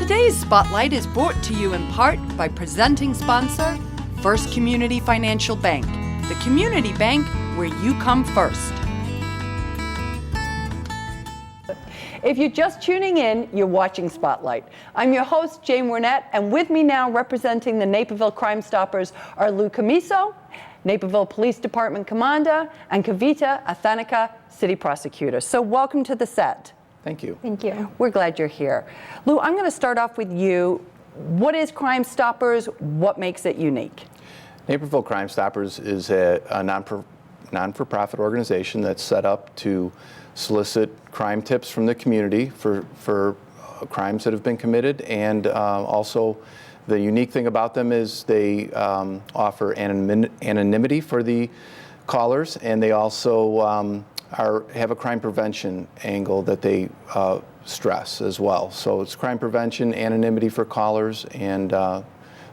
Today's Spotlight is brought to you in part by presenting sponsor, First Community Financial Bank, the community bank where you come first. If you're just tuning in, you're watching Spotlight. I'm your host, Jane Wernette, and with me now representing the Naperville Crime Stoppers are Lou Camiso, Naperville Police Department Commander, and Kavita Athanika, City Prosecutor. So welcome to the set. Thank you. Thank you. We're glad you're here. Lou, I'm going to start off with you. What is Crime Stoppers? What makes it unique? Naperville Crime Stoppers is a non-for-profit organization that's set up to solicit crime tips from the community for crimes that have been committed, and also the unique thing about them is they offer anonymity for the callers, and they also have a crime prevention angle that they stress as well. So it's crime prevention, anonymity for callers, and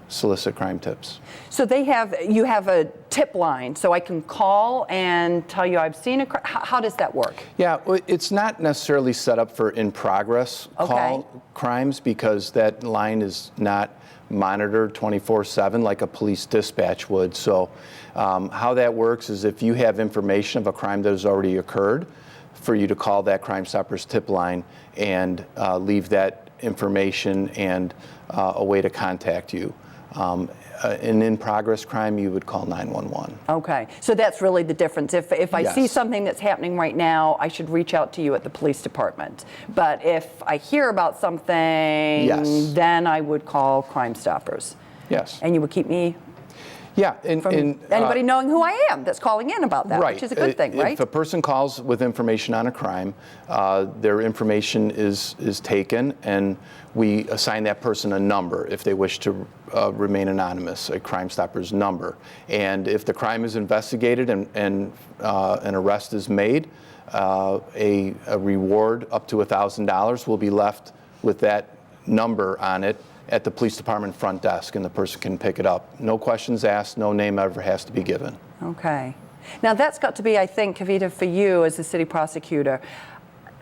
solicit crime tips. So you have a tip line, so I can call and tell you I've seen a crime. How does that work? Yeah, it's not necessarily set up for in-progress call crimes, because that line is not monitored 24/7 like a police dispatch would. So how that works is if you have information of a crime that has already occurred, for you to call that Crime Stoppers tip line and leave that information and a way to contact you. An in-progress crime, you would call 911. Okay, so that's really the difference. If I see Yes. something that's happening right now, I should reach out to you at the police department. But if I hear about something, Yes. then I would call Crime Stoppers. Yes. And you would keep me Yeah. from anybody knowing who I am that's calling in about that, right. which is a good thing, right? If a person calls with information on a crime, their information is taken, and we assign that person a number if they wish to remain anonymous, a Crime Stoppers number. And if the crime is investigated and an arrest is made, a reward up to $1,000 will be left with that number on it at the police department front desk, and the person can pick it up. No questions asked, no name ever has to be given. Okay. Now that's got to be, I think, Kavita, for you as the city prosecutor,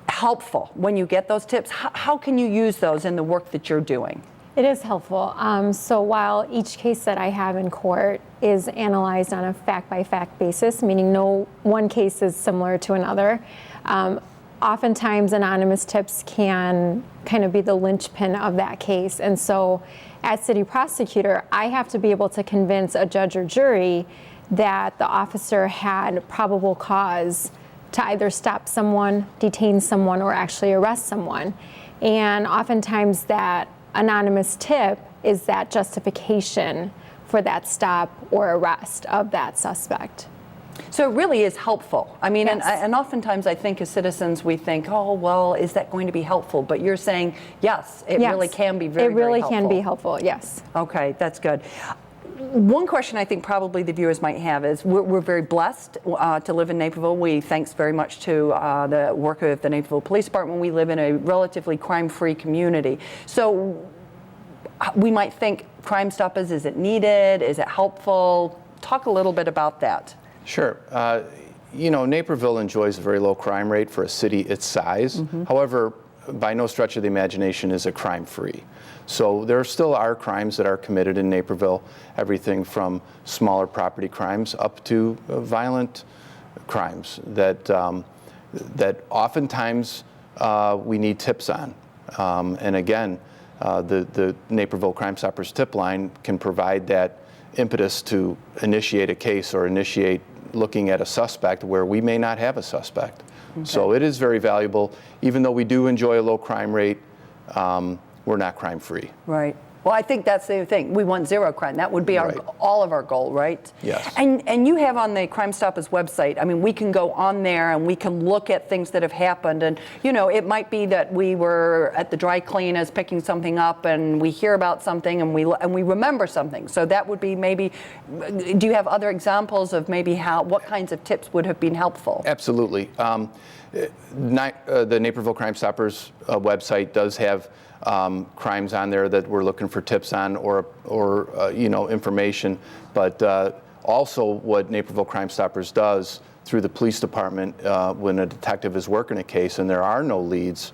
helpful when you get those tips. How can you use those in the work that you're doing? It is helpful. So while each case that I have in court is analyzed on a fact-by-fact basis, meaning no one case is similar to another, oftentimes anonymous tips can kind of be the linchpin of that case. And so as city prosecutor, I have to be able to convince a judge or jury that the officer had probable cause to either stop someone, detain someone, or actually arrest someone. And oftentimes that anonymous tip is that justification for that stop or arrest of that suspect. So it really is helpful. I mean, Yes. and oftentimes I think as citizens we think, oh, well, is that going to be helpful? But you're saying, yes, it really can be very, It really very helpful. can be helpful, yes. Okay, that's good. One question I think probably the viewers might have is we're very blessed to live in Naperville. Thanks very much to the work of the Naperville Police Department, we live in a relatively crime-free community. So we might think Crime Stoppers, is it needed? Is it helpful? Talk a little bit about that. Sure. You know, Naperville enjoys a very low crime rate for a city its size. However, by no stretch of the imagination is it crime-free. So there still are crimes that are committed in Naperville, everything from smaller property crimes up to violent crimes that oftentimes we need tips on. And again, the Naperville Crime Stoppers tip line can provide that impetus to initiate a case or initiate looking at a suspect where we may not have a suspect. Okay. So it is very valuable. Even though we do enjoy a low crime rate, we're not crime free. Right. Well, I think that's the thing. We want zero crime. That would be all of our goal, right? Yes. And you have on the Crime Stoppers website, I mean, we can go on there and we can look at things that have happened. And, you know, it might be that we were at the dry cleaners picking something up and we hear about something and we remember something. So that would be maybe, do you have other examples of maybe what kinds of tips would have been helpful? Absolutely. The Naperville Crime Stoppers website does have crimes on there that we're looking for tips on or you know, information. But also what Naperville Crime Stoppers does through the police department, when a detective is working a case and there are no leads,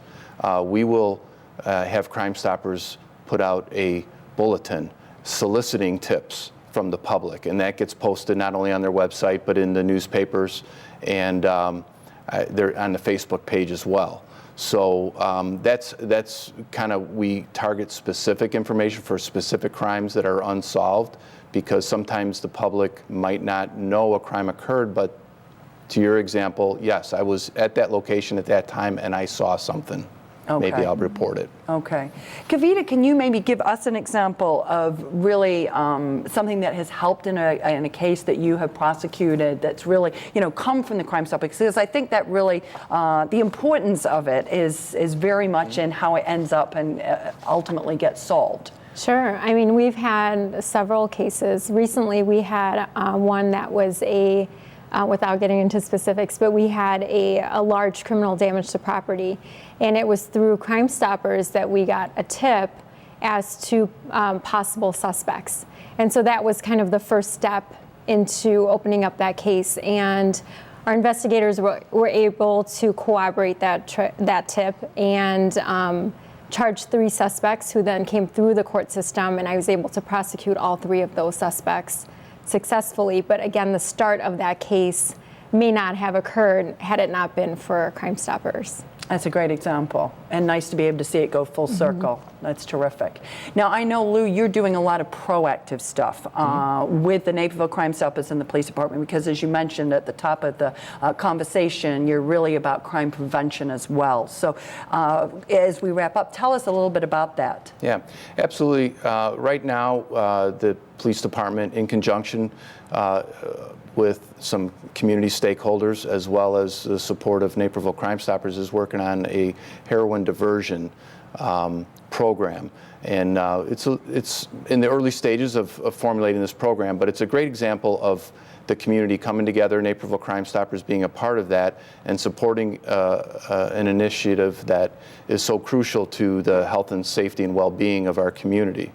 we will have Crime Stoppers put out a bulletin soliciting tips from the public, and that gets posted not only on their website but in the newspapers, and they're on the Facebook page as well. So that's kind of, we target specific information for specific crimes that are unsolved, because sometimes the public might not know a crime occurred, but to your example, yes, I was at that location at that time and I saw something. Okay. Maybe I'll report it. Okay. Kavita, can you maybe give us an example of really something that has helped in a case that you have prosecuted that's really, come from the Crime Stoppers? Because I think that really, the importance of it is very much in how it ends up and ultimately gets solved. Sure. I mean, we've had several cases. Recently, we had one that was without getting into specifics, but we had a large criminal damage to property. And it was through Crime Stoppers that we got a tip as to possible suspects. And so that was kind of the first step into opening up that case. And our investigators were able to corroborate that tip and charged 3 suspects who then came through the court system, and I was able to prosecute all 3 of those suspects successfully. But again, the start of that case may not have occurred had it not been for Crime Stoppers. That's a great example, and nice to be able to see it go full circle. That's terrific. Now, I know, Lou, you're doing a lot of proactive stuff with the Naperville Crime Stoppers and the police department, because as you mentioned at the top of the conversation, you're really about crime prevention as well. So as we wrap up, tell us a little bit about that. Yeah, absolutely. Right now, the police department, in conjunction with some community stakeholders, as well as the support of Naperville Crime Stoppers, is working on a heroin diversion program. And it's in the early stages of formulating this program, but it's a great example of the community coming together, Naperville Crime Stoppers being a part of that, and supporting an initiative that is so crucial to the health and safety and well-being of our community.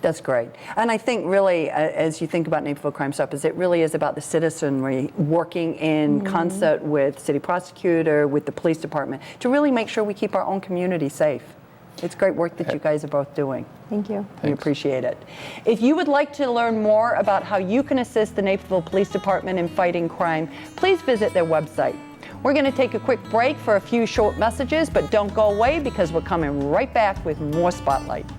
That's great. And I think really, as you think about Naperville Crime Stoppers, it really is about the citizenry working in concert with city prosecutor, with the police department, to really make sure we keep our own community safe. It's great work that you guys are both doing. Thank you. We appreciate it. If you would like to learn more about how you can assist the Naperville Police Department in fighting crime, please visit their website. We're going to take a quick break for a few short messages, but don't go away, because we're coming right back with more Spotlight.